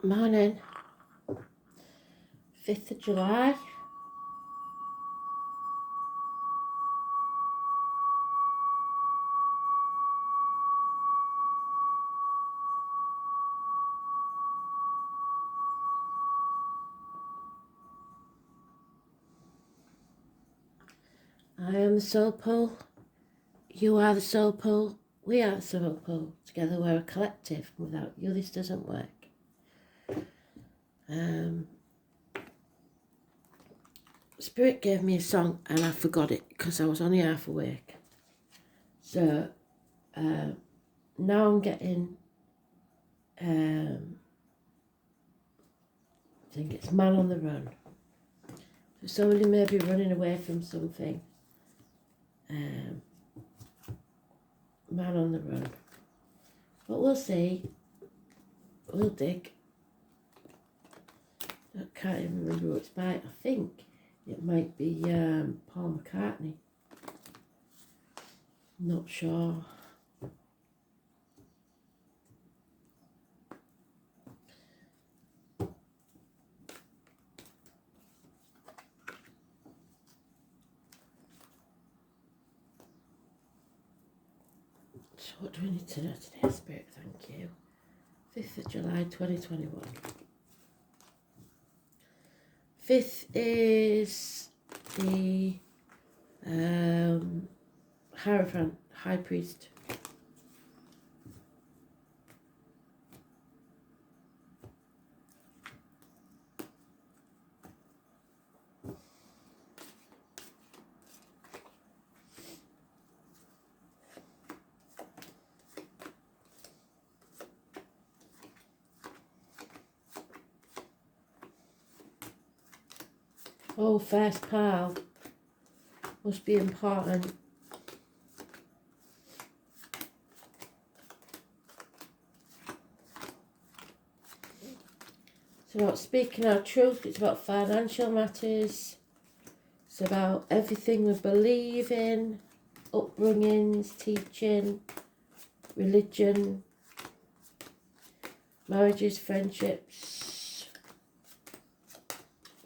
Morning, 5th of July. I am the soul pole, you are the soul pole, we are the soul pole. Together we're a collective. Without you this doesn't work. Spirit gave me a song and I forgot it because I was only half awake. So now I'm getting, I think it's Man on the Run. So somebody may be running away from something. Man on the Run. But we'll see. We'll dig. I can't even remember who it's by. I think it might be Paul McCartney. Not sure. So what do we need to know today, Spirit? Thank you. 5th of July 2021. 5th is the Hierophant, High Priest. Oh, first pal. Must be important. It's about speaking our truth. It's about financial matters. It's about everything we believe in. Upbringings, teaching, religion, marriages, friendships,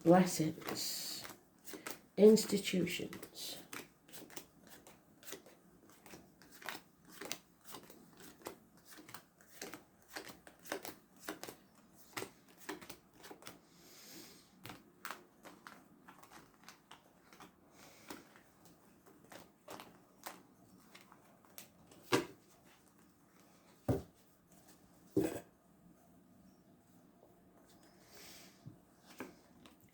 blessings, institutions.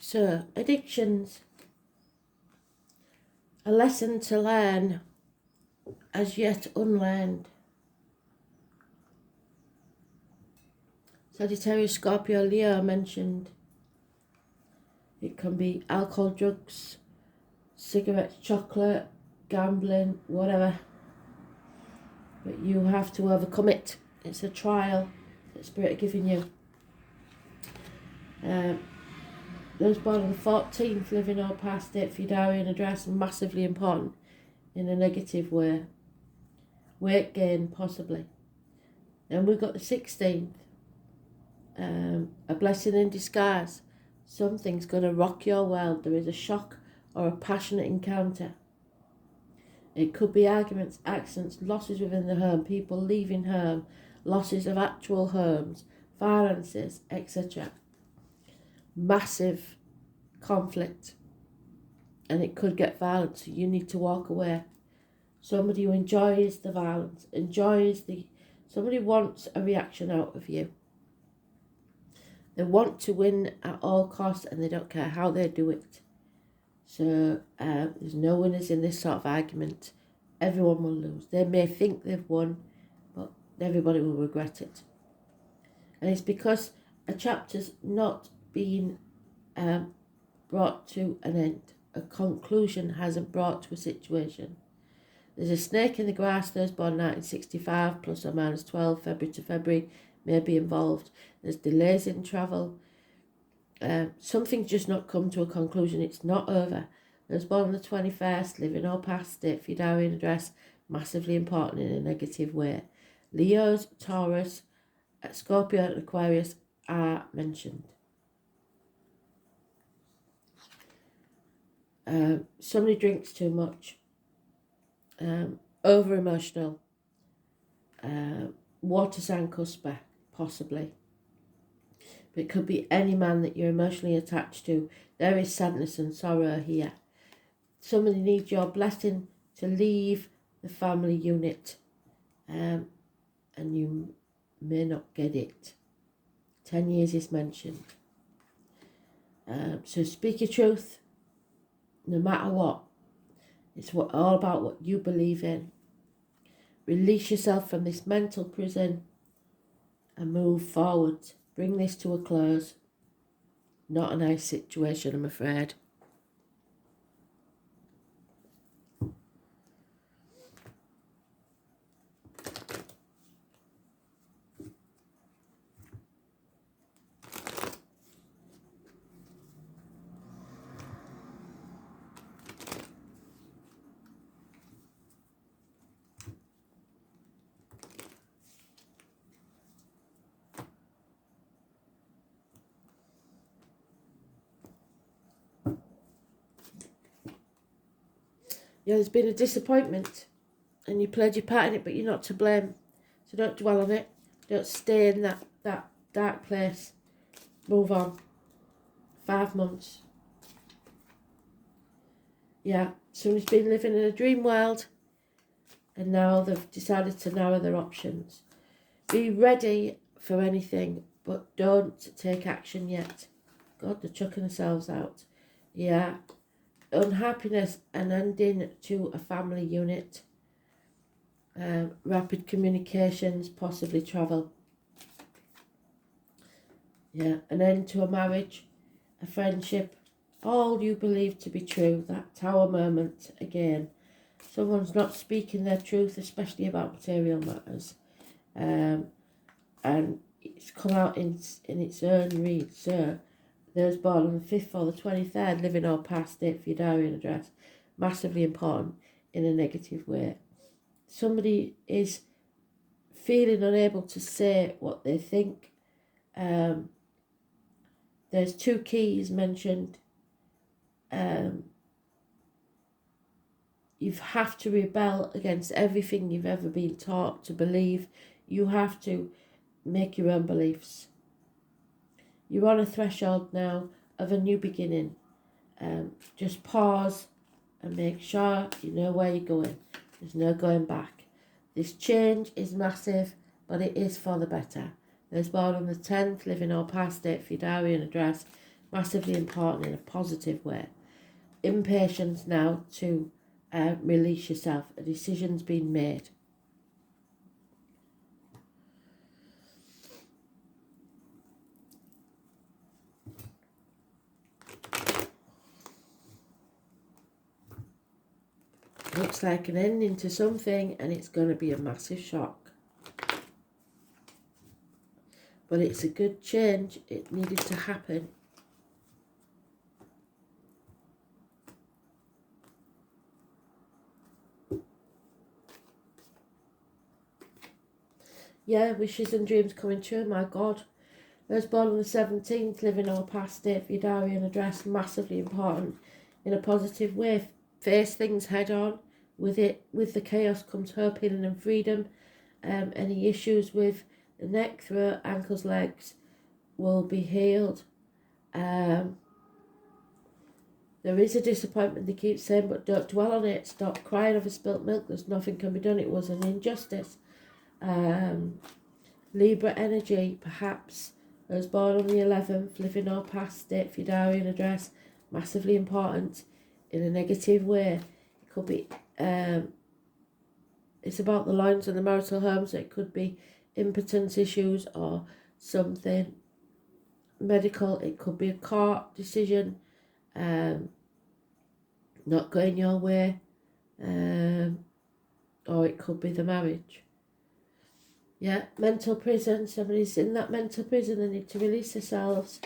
So, addictions. A lesson to learn, as yet unlearned. Sagittarius, Scorpio, Leo mentioned. It can be alcohol, drugs, cigarettes, chocolate, gambling, whatever. But you have to overcome it. It's a trial that Spirit are giving you. Those born on the 14th, living or past it, for your diary and address, massively important in a negative way. Weight gain, possibly. And we've got the 16th, a blessing in disguise. Something's going to rock your world. There is a shock or a passionate encounter. It could be arguments, accidents, losses within the home, people leaving home, losses of actual homes, finances, etc. Massive conflict, and it could get violent, so you need to walk away. Somebody who enjoys the violence, somebody wants a reaction out of you. They want to win at all costs and they don't care how they do it. So there's no winners in this sort of argument. Everyone will lose. They may think they've won, but everybody will regret it. And it's because a chapter's not been brought to an end. A conclusion hasn't brought to a situation. There's a snake in the grass. Those born 1965 plus or minus 12 February to February may be involved. There's delays in travel. Something's just not come to a conclusion. It's not over. Those born on the 21st, living or past it, for your diary and address, massively important in a negative way. Leos, Taurus, Scorpio and Aquarius are mentioned. Somebody drinks too much, over emotional, water sign cusper, possibly. But it could be any man that you're emotionally attached to. There is sadness and sorrow here. Somebody needs your blessing to leave the family unit, and you may not get it. 10 years is mentioned. So speak your truth, no matter what. It's all about what you believe in. Release yourself from this mental prison and move forward. Bring this to a close. Not a nice situation, I'm afraid. Yeah, there's been a disappointment and you played your part in it, but you're not to blame. So don't dwell on it. Don't stay in that dark place. Move on. 5 months. Yeah, somebody's been living in a dream world and now they've decided to narrow their options. Be ready for anything, but don't take action yet. God, they're chucking themselves out. Yeah. Unhappiness and ending to a family unit. Rapid communications, possibly travel. Yeah, an end to a marriage, a friendship, all you believe to be true. That tower moment again. Someone's not speaking their truth, especially about material matters. And it's come out in its own read. So, those born on the 5th or the 23rd, living or past date for your diary and address. Massively important in a negative way. Somebody is feeling unable to say what they think. There's 2 keys mentioned. You have to rebel against everything you've ever been taught to believe. You have to make your own beliefs. You're on a threshold now of a new beginning. Just pause and make sure you know where you're going. There's no going back. This change is massive, but it is for the better. Those born on the 10th, living or past date for your diary and address, massively important in a positive way. Impatience now to release yourself. A decision's been made. Looks like an ending to something and it's going to be a massive shock. But it's a good change. It needed to happen. Yeah, wishes and dreams coming true, my God. Those born on the 17th, living or past date for your diary and address, massively important in a positive way. Face things head on. With the chaos comes hope, healing and freedom. Any issues with the neck, throat, ankles, legs will be healed. There is a disappointment, they keep saying, but don't dwell on it. Stop crying over spilt milk. There's nothing can be done. It was an injustice. Libra energy, perhaps. Those born on the 11th, living or past date for your diary and address, massively important in a negative way. It could be, it's about the lines in the marital home, so it could be impotence issues or something medical. It could be a court decision, not going your way, or it could be the marriage. Yeah, mental prison. Somebody's in that mental prison. They need to release themselves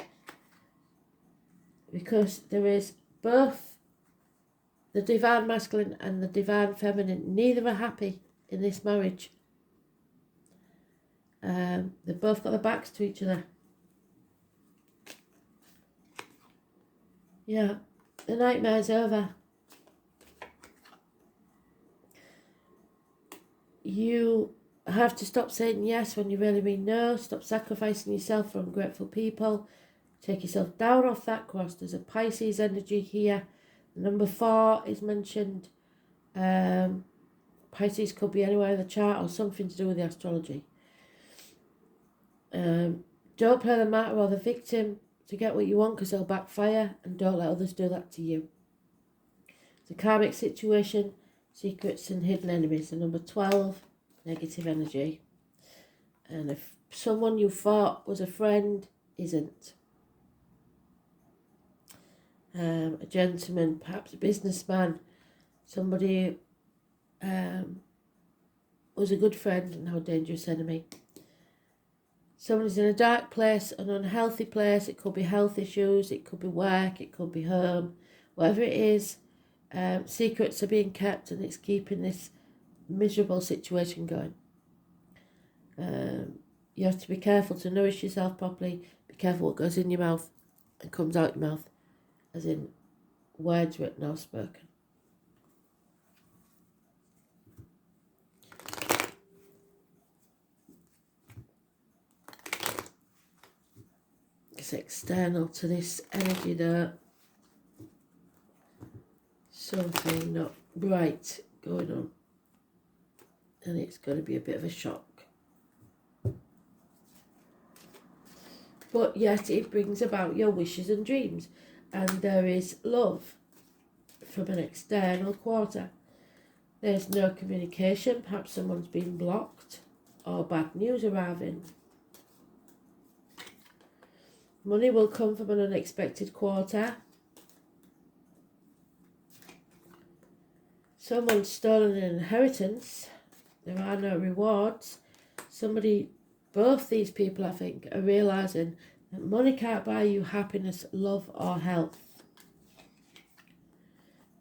because there is both the divine masculine and the divine feminine. Neither are happy in this marriage. They've both got their backs to each other. Yeah, the nightmare's over. You have to stop saying yes when you really mean no. Stop sacrificing yourself for ungrateful people. Take yourself down off that cross. There's a Pisces energy here. Number 4 is mentioned. Pisces could be anywhere in the chart or something to do with the astrology. Don't play the martyr or the victim to get what you want, because they'll backfire, and don't let others do that to you. It's a karmic situation, secrets and hidden enemies. And number 12, negative energy. And if someone you thought was a friend isn't. A gentleman, perhaps a businessman, somebody was a good friend and now a dangerous enemy. Someone's in a dark place, an unhealthy place. It could be health issues, it could be work, it could be home, whatever it is. Secrets are being kept, and it's keeping this miserable situation going. You have to be careful to nourish yourself properly. Be careful what goes in your mouth and comes out your mouth, as in words written or spoken. It's external to this energy though. Something not right going on, and it's going to be a bit of a shock. But yet it brings about your wishes and dreams, and there is love from an external quarter. There's no communication, perhaps someone's been blocked, or bad news arriving. Money will come from an unexpected quarter. Someone's stolen an inheritance. There are no rewards. Both these people, I think, are realising that money can't buy you happiness, love or health.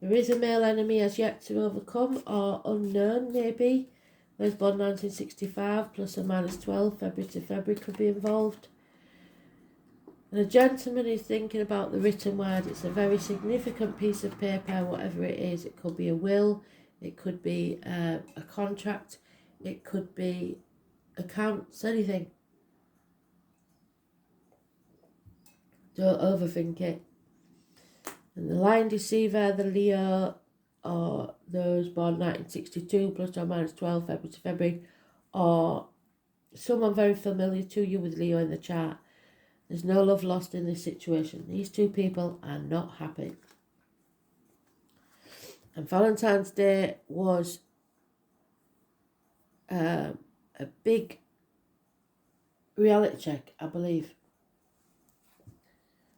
There is a male enemy as yet to overcome, or unknown maybe. Those born 1965, plus or minus 12, February to February could be involved. And a gentleman is thinking about the written word. It's a very significant piece of paper, whatever it is. It could be a will, it could be a contract, it could be accounts, anything. Don't overthink it. And the lion deceiver, the Leo, or those born 1962, plus or minus 12, February to February, or someone very familiar to you with Leo in the chart. There's no love lost in this situation. These two people are not happy. And Valentine's Day was a big reality check, I believe,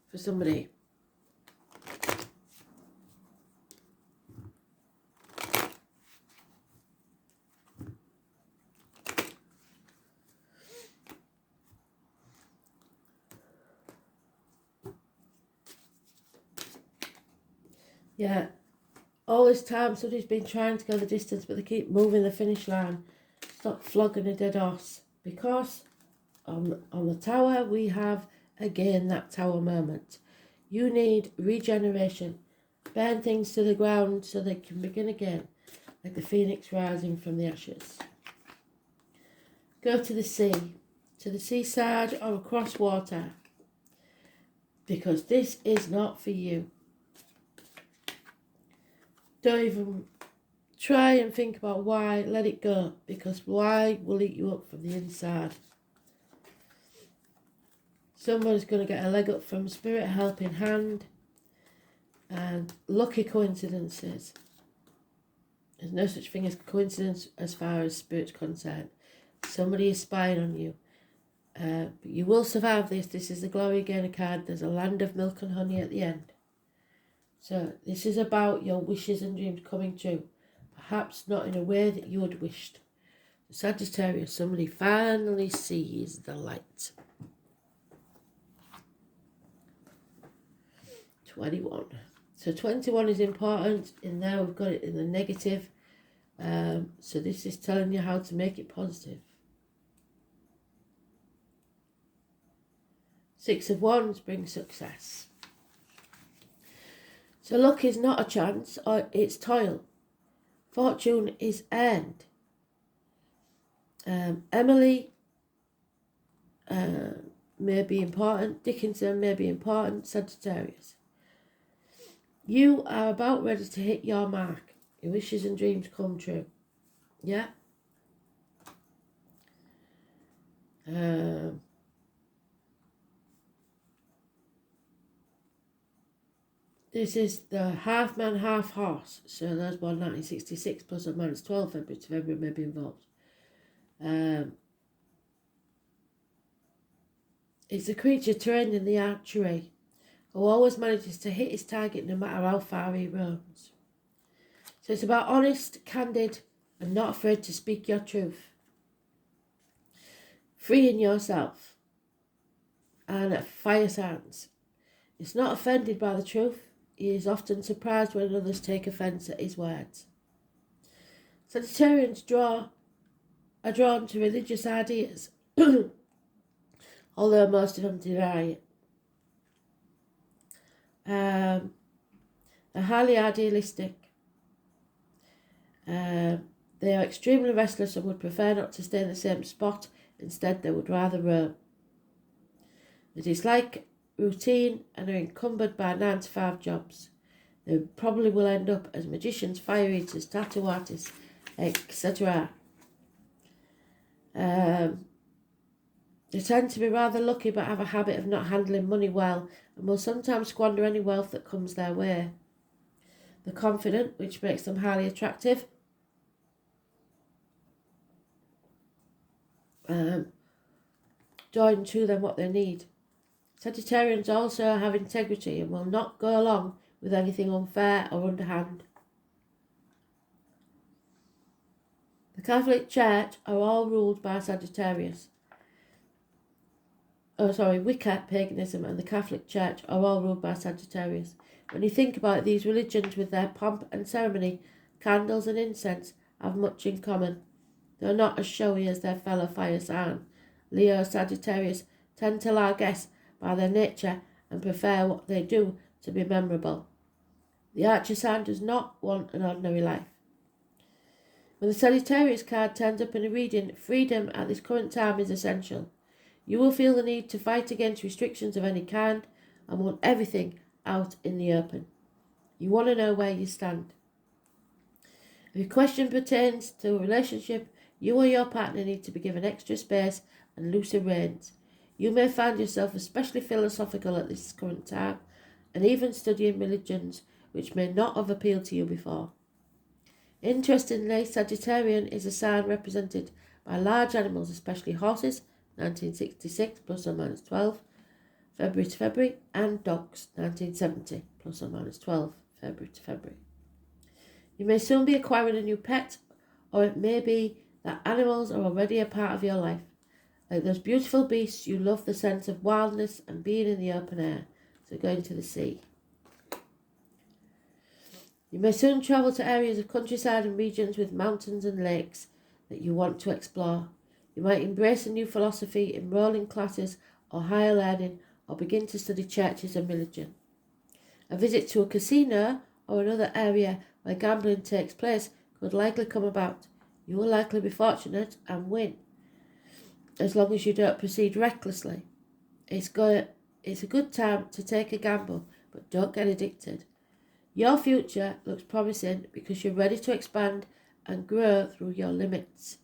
for somebody. Yeah, all this time somebody's been trying to go the distance, but they keep moving the finish line. Stop flogging a dead horse. Because on the tower we have again that tower moment. You need regeneration. Burn things to the ground so they can begin again, like the phoenix rising from the ashes. Go to the sea, to the seaside or across water, because this is not for you. Don't even try and think about why. Let it go, because why will eat you up from the inside. Someone's going to get a leg up from spirit, helping hand, and lucky coincidences. There's no such thing as coincidence as far as spirit's concerned. Somebody is spying on you. But you will survive this. This is the Glory Gainer card. There's a land of milk and honey at the end. So this is about your wishes and dreams coming true. Perhaps not in a way that you had wished. Sagittarius, somebody finally sees the light. 21. So 21 is important. In there we've got it in the negative. So this is telling you how to make it positive. 6 of Wands brings success. So luck is not a chance, or it's toil. Fortune is earned. Emily may be important. Dickinson may be important. Sagittarius. You are about ready to hit your mark. Your wishes and dreams come true. Yeah? This is the half man, half horse. So those born 1966 plus or minus 12 February to February may be involved. It's a creature trained in the archery who always manages to hit his target no matter how far he roams. So it's about honest, candid, and not afraid to speak your truth. Freeing yourself. And at fire signs. It's not offended by the truth. He is often surprised when others take offence at his words. Sagittarians are drawn to religious ideas, although most of them deny it. They're highly idealistic. They are extremely restless and would prefer not to stay in the same spot. Instead, they would rather roam. They dislike routine and are encumbered by 9-to-5 jobs. They probably will end up as magicians, fire eaters, tattoo artists, etc. They tend to be rather lucky but have a habit of not handling money well and will sometimes squander any wealth that comes their way. They're confident, which makes them highly attractive. Drawing to them what they need. Sagittarians also have integrity and will not go along with anything unfair or underhand. The Catholic Church are all ruled by Sagittarius. Wicca, paganism, and the Catholic Church are all ruled by Sagittarius. When you think about it, these religions with their pomp and ceremony, candles and incense, have much in common. They are not as showy as their fellow fire sign. Leo Sagittarius tend to largesse by their nature and prefer what they do to be memorable. The Archer sign does not want an ordinary life. When the Sagittarius card turns up in a reading, freedom at this current time is essential. You will feel the need to fight against restrictions of any kind and want everything out in the open. You want to know where you stand. If your question pertains to a relationship, you or your partner need to be given extra space and looser reins. You may find yourself especially philosophical at this current time and even studying religions which may not have appealed to you before. Interestingly, Sagittarian is a sign represented by large animals, especially horses, 1966 plus or minus 12, February to February, and dogs, 1970 plus or minus 12, February to February. You may soon be acquiring a new pet, or it may be that animals are already a part of your life. Like those beautiful beasts, you love the sense of wildness and being in the open air, so going to the sea. You may soon travel to areas of countryside and regions with mountains and lakes that you want to explore. You might embrace a new philosophy, enroll in classes or higher learning, or begin to study churches and religion. A visit to a casino or another area where gambling takes place could likely come about. You will likely be fortunate and win, as long as you don't proceed recklessly. It's a good time to take a gamble, but don't get addicted. Your future looks promising because you're ready to expand and grow through your limits.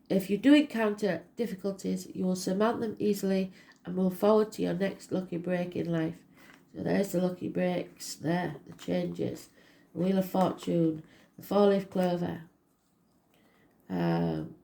If you do encounter difficulties, you will surmount them easily and move forward to your next lucky break in life. So there's the lucky breaks there, the changes, the Wheel of Fortune, the 4-leaf clover. And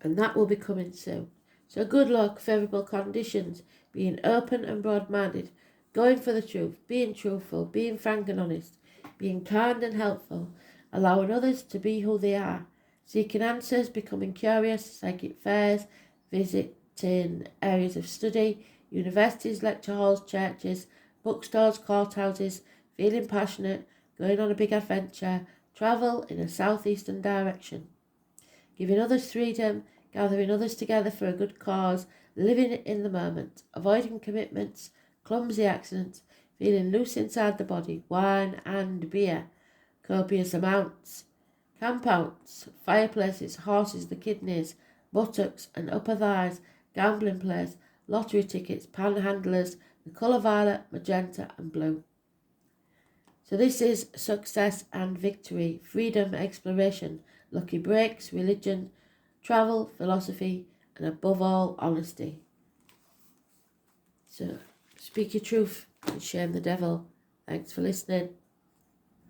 that will be coming soon. So good luck, favourable conditions, being open and broad-minded, going for the truth, being truthful, being frank and honest, being kind and helpful, allowing others to be who they are, seeking answers, becoming curious, psychic fairs, visiting areas of study, universities, lecture halls, churches, bookstores, courthouses, feeling passionate, going on a big adventure, travel in a southeastern direction, giving others freedom, gathering others together for a good cause, living in the moment, avoiding commitments, clumsy accidents, feeling loose inside the body, wine and beer, copious amounts, campouts, fireplaces, horses, the kidneys, buttocks and upper thighs, gambling players, lottery tickets, panhandlers, the colour violet, magenta and blue. So this is success and victory, freedom, exploration, lucky breaks, religion, travel, philosophy, and above all, honesty. So speak your truth and shame the devil. Thanks for listening.